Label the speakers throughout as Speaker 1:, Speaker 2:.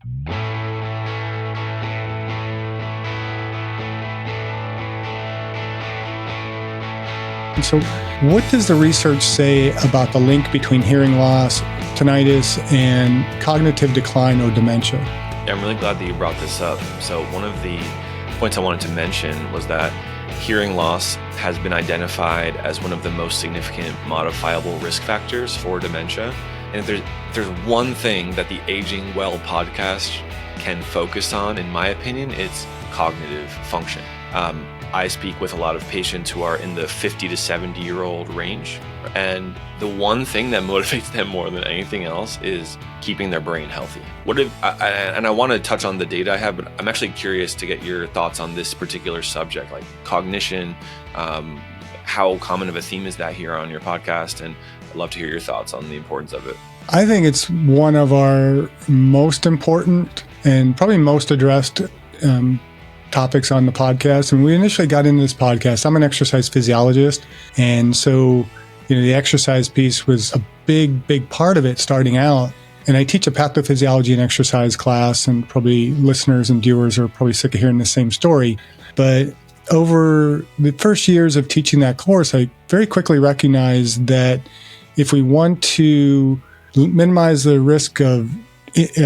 Speaker 1: So what does the research say about the link between hearing loss, tinnitus, and cognitive decline or dementia?
Speaker 2: Yeah, I'm really glad that you brought this up. So one of the points I wanted to mention was that hearing loss has been identified as one of the most significant modifiable risk factors for dementia. And if there's one thing that the Aging Well podcast can focus on, in my opinion, it's cognitive function. I speak with a lot of patients who are in the 50 to 70-year-old range. And the one thing that motivates them more than anything else is keeping their brain healthy. And I want to touch on the data I have, but I'm actually curious to get your thoughts on this particular subject, like cognition. How common of a theme is that here on your podcast? And I'd love to hear your thoughts on the importance of it.
Speaker 1: I think it's one of our most important and probably most addressed topics on the podcast. And we initially got into this podcast, I'm an exercise physiologist. And so, the exercise piece was a big part of it starting out. And I teach a pathophysiology and exercise class, and probably listeners and viewers are probably sick of hearing the same story. But over the first years of teaching that course, I very quickly recognized that if we want to minimize the risk of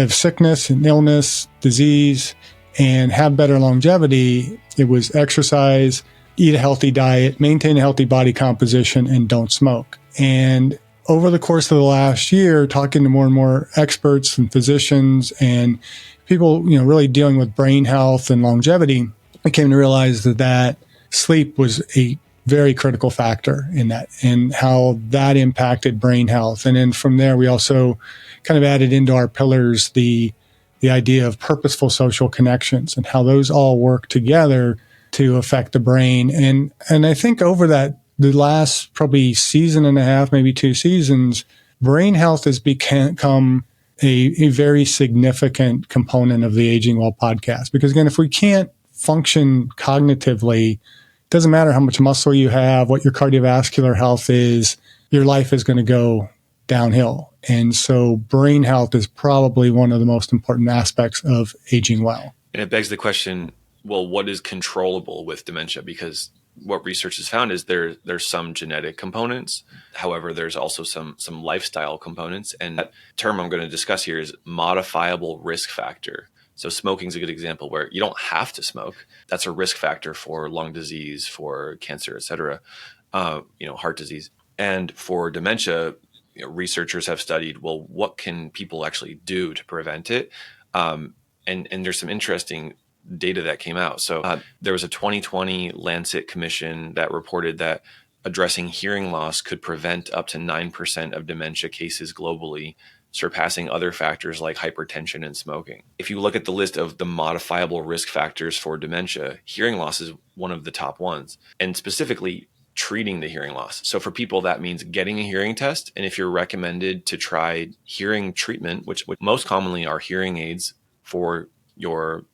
Speaker 1: sickness and illness, disease, and have better longevity, it was exercise, eat a healthy diet, maintain a healthy body composition, and don't smoke. And over the course of the last year, talking to more and more experts and physicians and people, really dealing with brain health and longevity, I came to realize that sleep was a very critical factor in that and how that impacted brain health. And then from there, we also kind of added into our pillars the idea of purposeful social connections and how those all work together to affect the brain. And I think over the last probably season and a half, maybe 2 seasons, brain health has become a very significant component of the Aging Well podcast. Because again, if we can't function cognitively, it doesn't matter how much muscle you have, what your cardiovascular health is, your life is going to go downhill. And so brain health is probably one of the most important aspects of aging well. And
Speaker 2: it begs the question, well, what is controllable with dementia? Because what research has found is there's some genetic components. However, there's also some lifestyle components. And that term I'm going to discuss here is modifiable risk factor. So smoking is a good example where you don't have to smoke. That's a risk factor for lung disease, for cancer, et cetera, heart disease. And for dementia, researchers have studied, well, what can people actually do to prevent it? And there's some interesting data that came out. So there was a 2020 Lancet commission that reported that addressing hearing loss could prevent up to 9% of dementia cases globally, surpassing other factors like hypertension and smoking. If you look at the list of the modifiable risk factors for dementia, hearing loss is one of the top ones, and specifically treating the hearing loss. So for people, that means getting a hearing test. And if you're recommended to try hearing treatment, which most commonly are hearing aids for your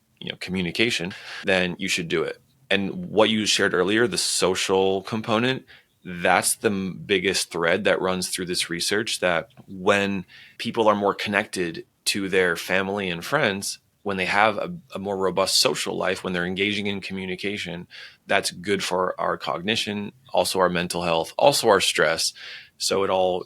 Speaker 2: communication, then you should do it. And what you shared earlier, the social component, that's the biggest thread that runs through this research, that when people are more connected to their family and friends, when they have a more robust social life, when they're engaging in communication, that's good for our cognition, also our mental health, also our stress. So it all,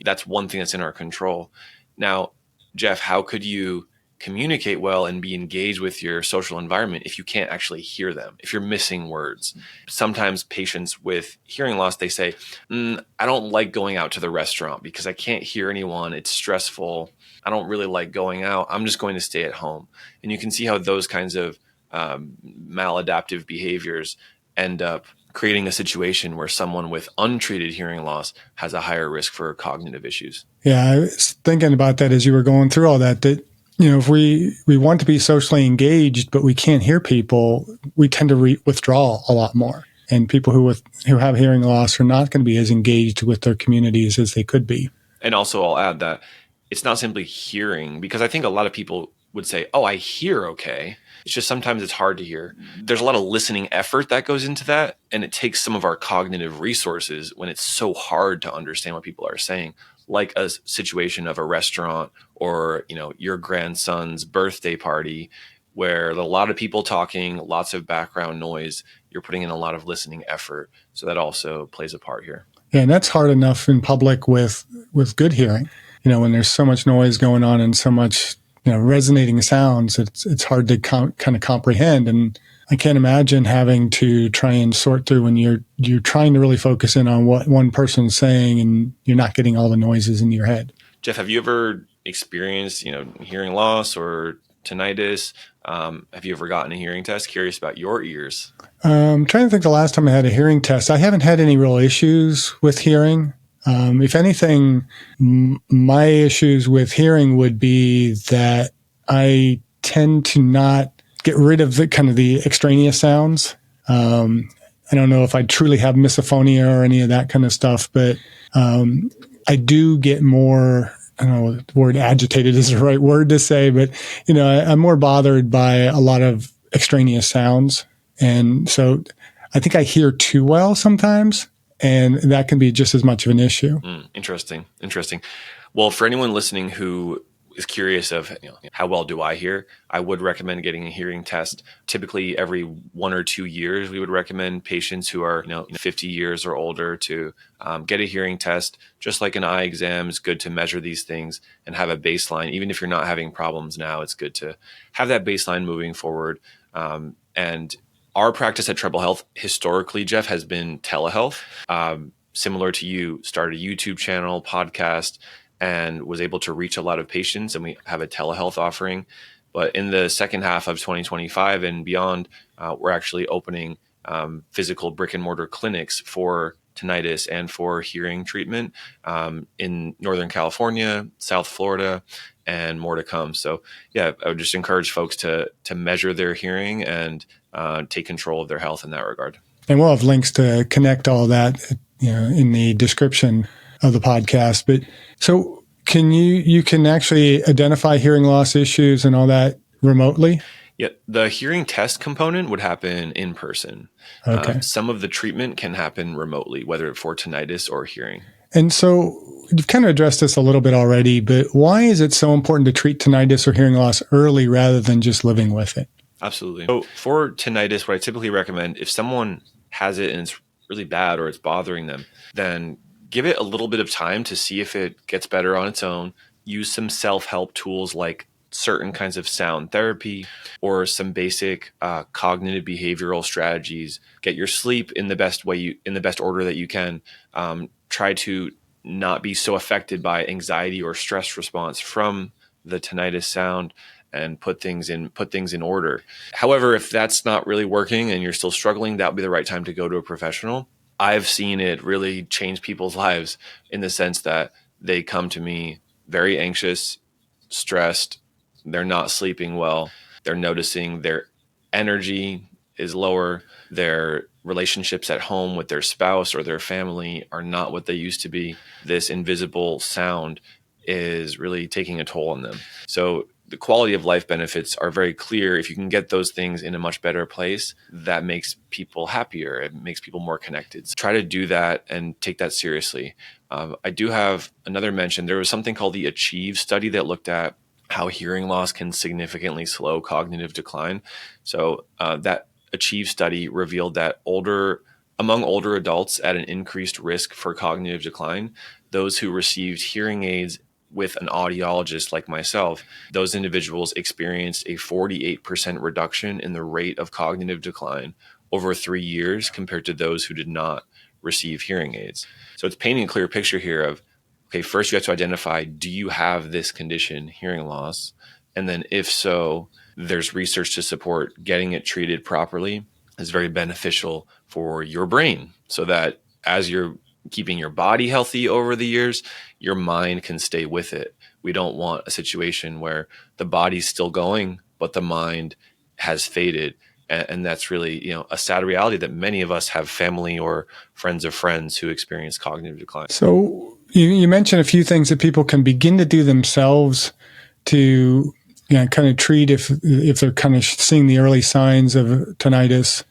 Speaker 2: that's one thing that's in our control. Now, Jeff, how could you communicate well and be engaged with your social environment if you can't actually hear them, if you're missing words? Sometimes patients with hearing loss, they say, I don't like going out to the restaurant because I can't hear anyone. It's stressful. I don't really like going out. I'm just going to stay at home. And you can see how those kinds of maladaptive behaviors end up creating a situation where someone with untreated hearing loss has a higher risk for cognitive issues. Yeah, I was thinking about that as you were going through all that if we want to be socially engaged, but we can't hear people, we tend to withdraw a lot more. And people who have hearing loss are not going to be as engaged with their communities as they could be. And also I'll add that it's not simply hearing, because I think a lot of people would say, oh, I hear okay. It's just sometimes it's hard to hear. There's a lot of listening effort that goes into that, and it takes some of our cognitive resources when it's so hard to understand what people are saying, like a situation of a restaurant or, your grandson's birthday party where a lot of people talking, lots of background noise, you're putting in a lot of listening effort. So that also plays a part here.
Speaker 1: Yeah, and that's hard enough in public with good hearing. When there's so much noise going on and so much, resonating sounds, it's hard to kind of comprehend. And I can't imagine having to try and sort through when you're trying to really focus in on what one person's saying and you're not getting all the noises in your head.
Speaker 2: Jeff, have you ever experienced, hearing loss or tinnitus? Have you ever gotten a hearing test? Curious about your ears.
Speaker 1: I'm trying to think the last time I had a hearing test. I haven't had any real issues with hearing. If anything, my issues with hearing would be that I tend to not get rid of the extraneous sounds. I don't know if I truly have misophonia or any of that kind of stuff, but I do get more, I don't know if the word agitated is the right word to say, but, I'm more bothered by a lot of extraneous sounds. And so I think I hear too well sometimes, and that can be just as much of an issue.
Speaker 2: Interesting. Well, for anyone listening who is curious of how well do I hear, I would recommend getting a hearing test. Typically every 1 or 2 years, we would recommend patients who are 50 years or older to get a hearing test. Just like an eye exam, it's good to measure these things and have a baseline. Even if you're not having problems now, it's good to have that baseline moving forward. And our practice at Treble Health historically, Jeff, has been telehealth. Similar to you, started a YouTube channel, podcast, and was able to reach a lot of patients, and we have a telehealth offering. But in the second half of 2025 and beyond, we're actually opening physical brick and mortar clinics for tinnitus and for hearing treatment in Northern California, South Florida, and more to come. So yeah, I would just encourage folks to measure their hearing and take control of their health in that regard.
Speaker 1: And we'll have links to connect all that, in the description of the podcast. But so you can actually identify hearing loss issues and all that remotely?
Speaker 2: Yeah, the hearing test component would happen in person.
Speaker 1: Okay.
Speaker 2: Some of the treatment can happen remotely, whether for tinnitus or hearing.
Speaker 1: And so you've kind of addressed this a little bit already, but why is it so important to treat tinnitus or hearing loss early rather than just living with it?
Speaker 2: Absolutely. So for tinnitus, what I typically recommend, if someone has it and it's really bad or it's bothering them, then give it a little bit of time to see if it gets better on its own. Use some self-help tools like certain kinds of sound therapy or some basic cognitive behavioral strategies. Get your sleep in the best order that you can. Try to not be so affected by anxiety or stress response from the tinnitus sound, and put things in order. However, if that's not really working and you're still struggling, that would be the right time to go to a professional. I've seen it really change people's lives in the sense that they come to me very anxious, stressed, they're not sleeping well, they're noticing their energy is lower, their relationships at home with their spouse or their family are not what they used to be. This invisible sound is really taking a toll on them. So the quality of life benefits are very clear. If you can get those things in a much better place, that makes people happier. It makes people more connected. So try to do that and take that seriously. I do have another mention. There was something called the Achieve study that looked at how hearing loss can significantly slow cognitive decline. So that Achieve study revealed that among older adults at an increased risk for cognitive decline, those who received hearing aids with an audiologist like myself, those individuals experienced a 48% reduction in the rate of cognitive decline over 3 years compared to those who did not receive hearing aids. So it's painting a clear picture here of, okay, first you have to identify, do you have this condition, hearing loss? And then if so, there's research to support getting it treated properly is very beneficial for your brain, so that as you're keeping your body healthy over the years, your mind can stay with it. We don't want a situation where the body's still going, but the mind has faded. And that's really, a sad reality that many of us have family or friends of friends who experience cognitive decline.
Speaker 1: So you mentioned a few things that people can begin to do themselves to kind of treat if they're kind of seeing the early signs of tinnitus.